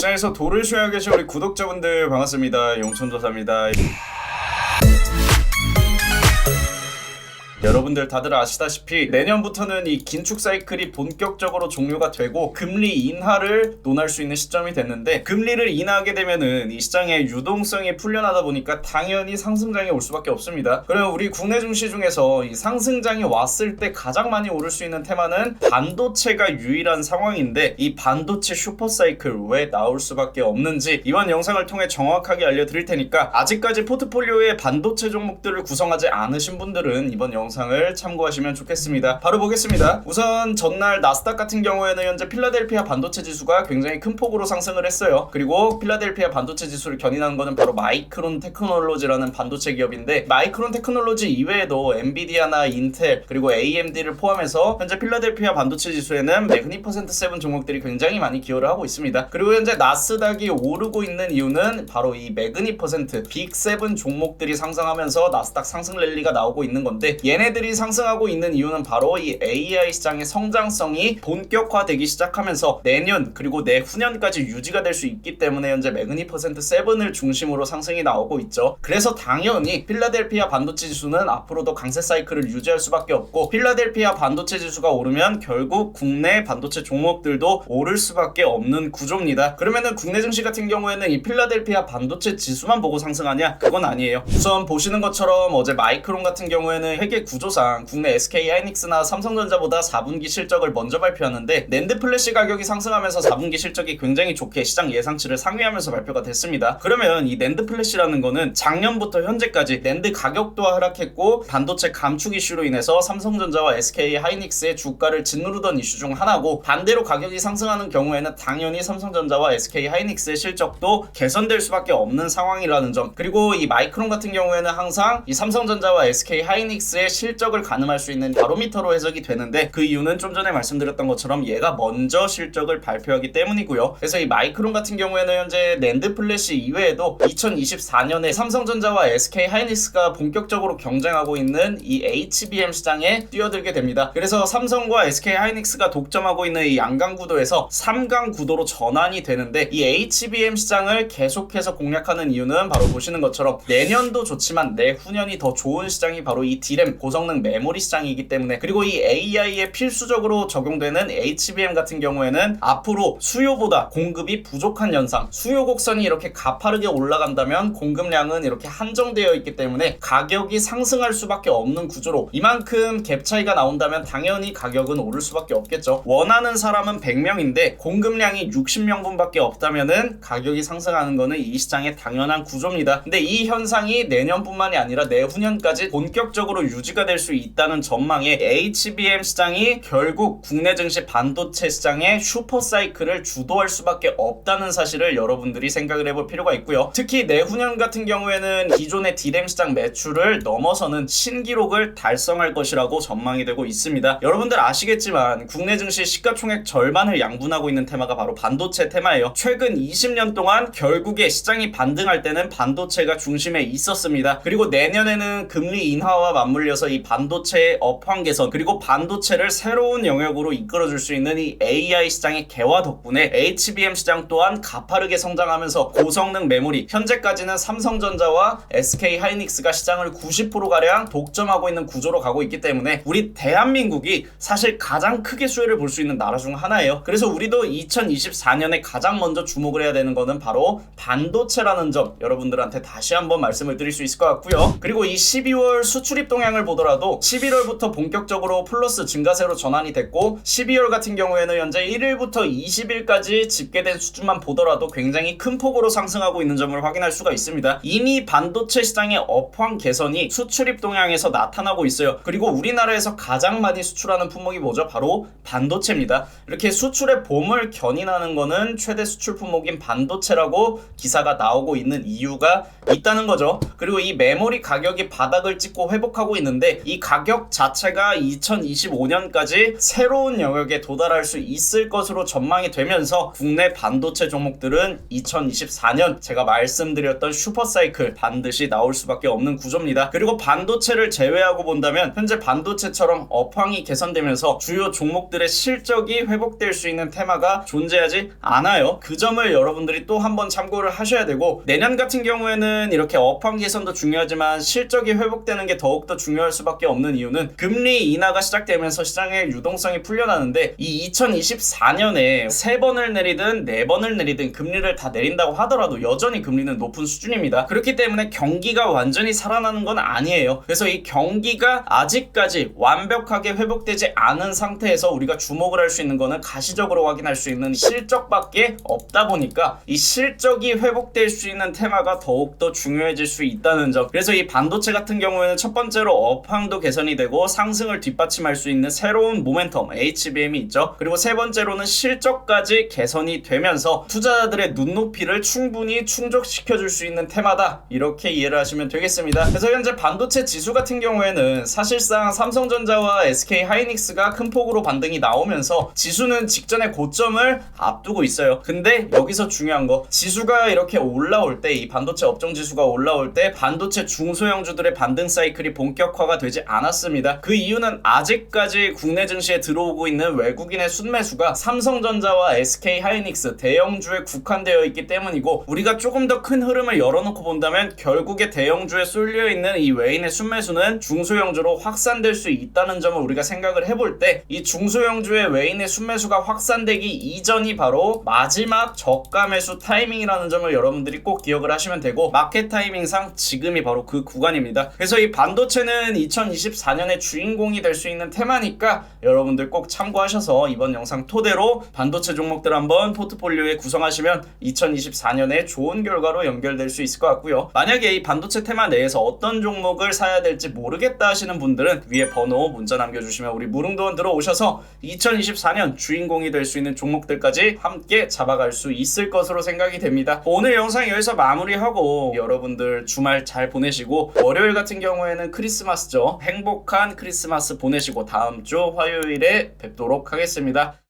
시장에서 돌을 쉬어야 계신 우리 구독자분들 반갑습니다. 용천도사입니다. 여러분들 다들 아시다시피 내년부터는 이 긴축 사이클이 본격적으로 종료가 되고 금리 인하를 논할 수 있는 시점이 됐는데, 금리를 인하하게 되면은 이 시장의 유동성이 풀려나다 보니까 당연히 상승장이 올 수밖에 없습니다. 그러면 우리 국내 증시 중에서 이 상승장이 왔을 때 가장 많이 오를 수 있는 테마는 반도체가 유일한 상황인데, 이 반도체 슈퍼 사이클 왜 나올 수밖에 없는지 이번 영상을 통해 정확하게 알려드릴 테니까, 아직까지 포트폴리오에 반도체 종목들을 구성하지 않으신 분들은 이번 영상을 참고하시면 좋겠습니다. 바로 보겠습니다. 우선 전날 나스닥 같은 경우에는 현재 필라델피아 반도체 지수가 굉장히 큰 폭으로 상승을 했어요. 그리고 필라델피아 반도체 지수를 견인하는 것은 바로 마이크론 테크놀로지라는 반도체 기업인데, 마이크론 테크놀로지 이외에도 엔비디아나 인텔 그리고 AMD를 포함해서 현재 필라델피아 반도체 지수에는 매그니퍼센트 7 종목들이 굉장히 많이 기여를 하고 있습니다. 그리고 현재 나스닥이 오르고 있는 이유는 바로 이 매그니퍼센트 빅7 종목들이 상승하면서 나스닥 상승 랠리가 나오고 있는 건데, 얘네들이 상승하고 있는 이유는 바로 이 AI 시장의 성장성이 본격화되기 시작하면서 내년 그리고 내후년까지 유지가 될 수 있기 때문에 현재 매그니퍼센트 7을 중심으로 상승이 나오고 있죠. 그래서 당연히 필라델피아 반도체 지수는 앞으로도 강세 사이클을 유지할 수밖에 없고, 필라델피아 반도체 지수가 오르면 결국 국내 반도체 종목들도 오를 수밖에 없는 구조입니다. 그러면은 국내 증시 같은 경우에는 이 필라델피아 반도체 지수만 보고 상승하냐? 그건 아니에요. 우선 보시는 것처럼 어제 마이크론 같은 경우에는 회계 구조상 국내 SK하이닉스나 삼성전자보다 4분기 실적을 먼저 발표하는데, 낸드 플래시 가격이 상승하면서 4분기 실적이 굉장히 좋게 시장 예상치를 상회하면서 발표가 됐습니다. 그러면 이 낸드 플래시라는 거는 작년부터 현재까지 낸드 가격도 하락했고 반도체 감축 이슈로 인해서 삼성전자와 SK하이닉스의 주가를 짓누르던 이슈 중 하나고, 반대로 가격이 상승하는 경우에는 당연히 삼성전자와 SK하이닉스의 실적도 개선될 수밖에 없는 상황이라는 점, 그리고 이 마이크론 같은 경우에는 항상 이 삼성전자와 SK하이닉스의 실적을 가늠할 수 있는 바로미터로 해석이 되는데, 그 이유는 좀 전에 말씀드렸던 것처럼 얘가 먼저 실적을 발표하기 때문이고요. 그래서 이 마이크론 같은 경우에는 현재 낸드 플래시 이외에도 2024년에 삼성전자와 SK하이닉스가 본격적으로 경쟁하고 있는 이 HBM 시장에 뛰어들게 됩니다. 그래서 삼성과 SK하이닉스가 독점하고 있는 이 양강 구도에서 3강 구도로 전환이 되는데, 이 HBM 시장을 계속해서 공략하는 이유는 바로 보시는 것처럼 내년도 좋지만 내후년이 더 좋은 시장이 바로 이 D램 고성능 메모리 시장이기 때문에, 그리고 이 AI에 필수적으로 적용되는 HBM 같은 경우에는 앞으로 수요보다 공급이 부족한 현상, 수요 곡선이 이렇게 가파르게 올라간다면 공급량은 이렇게 한정되어 있기 때문에 가격이 상승할 수밖에 없는 구조로, 이만큼 갭 차이가 나온다면 당연히 가격은 오를 수밖에 없겠죠. 원하는 사람은 100명인데 공급량이 60명분밖에 없다면은 가격이 상승하는 거는 이 시장의 당연한 구조입니다. 근데 이 현상이 내년뿐만이 아니라 내후년까지 본격적으로 유지가 될 수 있다는 전망에 HBM 시장이 결국 국내 증시 반도체 시장의 슈퍼 사이클을 주도할 수밖에 없다는 사실을 여러분들이 생각을 해볼 필요가 있고요. 특히 내후년 같은 경우에는 기존의 D램 시장 매출을 넘어서는 신기록을 달성할 것이라고 전망이 되고 있습니다. 여러분들 아시겠지만 국내 증시 시가총액 절반을 양분하고 있는 테마가 바로 반도체 테마예요. 최근 20년 동안 결국에 시장이 반등할 때는 반도체가 중심에 있었습니다. 그리고 내년에는 금리 인하와 맞물려서 이 반도체의 업황 개선, 그리고 반도체를 새로운 영역으로 이끌어줄 수 있는 이 AI 시장의 개화 덕분에 HBM 시장 또한 가파르게 성장하면서 고성능 메모리, 현재까지는 삼성전자와 SK하이닉스가 시장을 90%가량 독점하고 있는 구조로 가고 있기 때문에 우리 대한민국이 사실 가장 크게 수혜를 볼 수 있는 나라 중 하나예요. 그래서 우리도 2024년에 가장 먼저 주목을 해야 되는 거는 바로 반도체라는 점, 여러분들한테 다시 한번 말씀을 드릴 수 있을 것 같고요. 그리고 이 12월 수출입 동향을 보더라도 11월부터 본격적으로 플러스 증가세로 전환이 됐고, 12월 같은 경우에는 현재 1일부터 20일까지 집계된 수준만 보더라도 굉장히 큰 폭으로 상승하고 있는 점을 확인할 수가 있습니다. 이미 반도체 시장의 업황 개선이 수출입 동향에서 나타나고 있어요. 그리고 우리나라에서 가장 많이 수출하는 품목이 뭐죠? 바로 반도체입니다. 이렇게 수출의 봄을 견인하는 거는 최대 수출 품목인 반도체라고 기사가 나오고 있는 이유가 있다는 거죠. 그리고 이 메모리 가격이 바닥을 찍고 회복하고 있는데, 있는데 이 가격 자체가 2025년까지 새로운 영역에 도달할 수 있을 것으로 전망이 되면서 국내 반도체 종목들은 2024년 제가 말씀드렸던 슈퍼사이클 반드시 나올 수밖에 없는 구조입니다. 그리고 반도체를 제외하고 본다면 현재 반도체처럼 업황이 개선되면서 주요 종목들의 실적이 회복될 수 있는 테마가 존재하지 않아요. 그 점을 여러분들이 또 한번 참고를 하셔야 되고, 내년 같은 경우에는 이렇게 업황 개선도 중요하지만 실적이 회복되는 게 더욱더 중요할 수밖에 없는 이유는 금리 인하가 시작되면서 시장의 유동성이 풀려나는데, 이 2024년에 3번을 내리든 4번을 내리든 금리를 다 내린다고 하더라도 여전히 금리는 높은 수준입니다. 그렇기 때문에 경기가 완전히 살아나는 건 아니에요. 그래서 이 경기가 아직까지 완벽하게 회복되지 않은 상태에서 우리가 주목을 할 수 있는 거는 가시적으로 확인할 수 있는 실적밖에 없다 보니까 이 실적이 회복될 수 있는 테마가 더욱더 중요해질 수 있다는 점. 그래서 이 반도체 같은 경우에는 첫 번째로 업황도 개선이 되고 상승을 뒷받침할 수 있는 새로운 모멘텀 HBM이 있죠. 그리고 세 번째로는 실적까지 개선이 되면서 투자자들의 눈높이를 충분히 충족시켜줄 수 있는 테마다, 이렇게 이해를 하시면 되겠습니다. 그래서 현재 반도체 지수 같은 경우에는 사실상 삼성전자와 SK하이닉스가 큰 폭으로 반등이 나오면서 지수는 직전의 고점을 앞두고 있어요. 근데 여기서 중요한 거, 지수가 이렇게 올라올 때, 이 반도체 업종 지수가 올라올 때 반도체 중소형주들의 반등 사이클이 본격화가 되지 않았습니다. 그 이유는 아직까지 국내 증시에 들어오고 있는 외국인의 순매수가 삼성전자와 SK하이닉스 대형주에 국한되어 있기 때문이고, 우리가 조금 더 큰 흐름을 열어놓고 본다면 결국에 대형주에 쏠려있는 이 외인의 순매수는 중소형주로 확산될 수 있다는 점을 우리가 생각을 해볼 때, 이 중소형주의 외인의 순매수가 확산되기 이전이 바로 마지막 저가 매수 타이밍이라는 점을 여러분들이 꼭 기억을 하시면 되고, 마켓 타이밍상 지금이 바로 그 구간입니다. 그래서 이 반도체는 2024년의 주인공이 될 수 있는 테마니까 여러분들 꼭 참고하셔서 이번 영상 토대로 반도체 종목들 한번 포트폴리오에 구성하시면 2024년에 좋은 결과로 연결될 수 있을 것 같고요. 만약에 이 반도체 테마 내에서 어떤 종목을 사야 될지 모르겠다 하시는 분들은 위에 번호 문자 남겨주시면 우리 무릉도원 들어오셔서 2024년 주인공이 될 수 있는 종목들까지 함께 잡아갈 수 있을 것으로 생각이 됩니다. 오늘 영상 여기서 마무리하고 여러분들 주말 잘 보내시고, 월요일 같은 경우에는 크리스마스죠. 행복한 크리스마스 보내시고 다음 주 화요일에 뵙도록 하겠습니다.